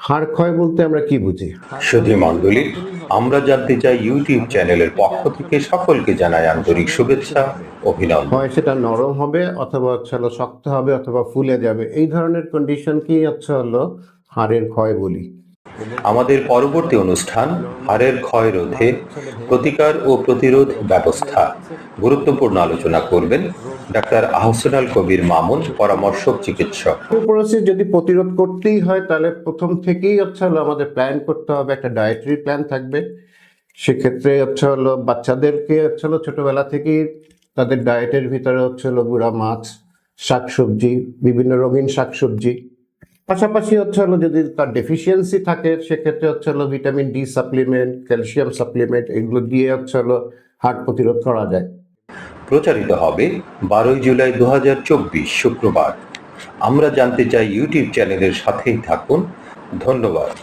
হাড় ক্ষয় বলতে আমরা কি বুঝি? সুধী মণ্ডলী, আমরা জানতে চাই ইউটিউব চ্যানেলের পক্ষ থেকে সকলকে জানাই আন্তরিক শুভেচ্ছা, অভিনন্দন। হয় সেটা নরম হবে অথবা শক্ত হবে অথবা ফুলে যাবে, এই ধরনের কন্ডিশনকেই হাড়ের ক্ষয় বলি। আমাদের পরবর্তী অনুষ্ঠান হাড়ের ক্ষয় রোধে প্রতিকার ও প্রতিরোধ ব্যবস্থা গুরুত্বপূর্ণ আলোচনা করবেন ডাক্তার আহসানুল কবির মামুন, পরামর্শক চিকিৎসক। অস্টিওপোরোসিস যদি প্রতিরোধ করতেই হয় তাহলে প্রথম থেকেই আমাদের প্ল্যান করতে হবে, একটা ডায়েটারি প্ল্যান থাকবে। সেক্ষেত্রে বাচ্চাদেরকে ছোটবেলা থেকেই তাদের ডায়েটের ভিতরে গুঁড়া মাছ, শাকসবজি, বিভিন্ন রঙিন শাকসবজি, পাশাপাশি যদি তার ডেফিসিয়েন্সি থাকে সেক্ষেত্রে vitamin D supplement, calcium supplement, এগুলো দিয়ে হার্ট প্রতিরোধ করা যায়। প্রচারিত হবে 12 জুলাই 2024 শুক্রবার। আমরা জানতে চাই ইউটিউব চ্যানেলের সাথেই থাকুন। ধন্যবাদ।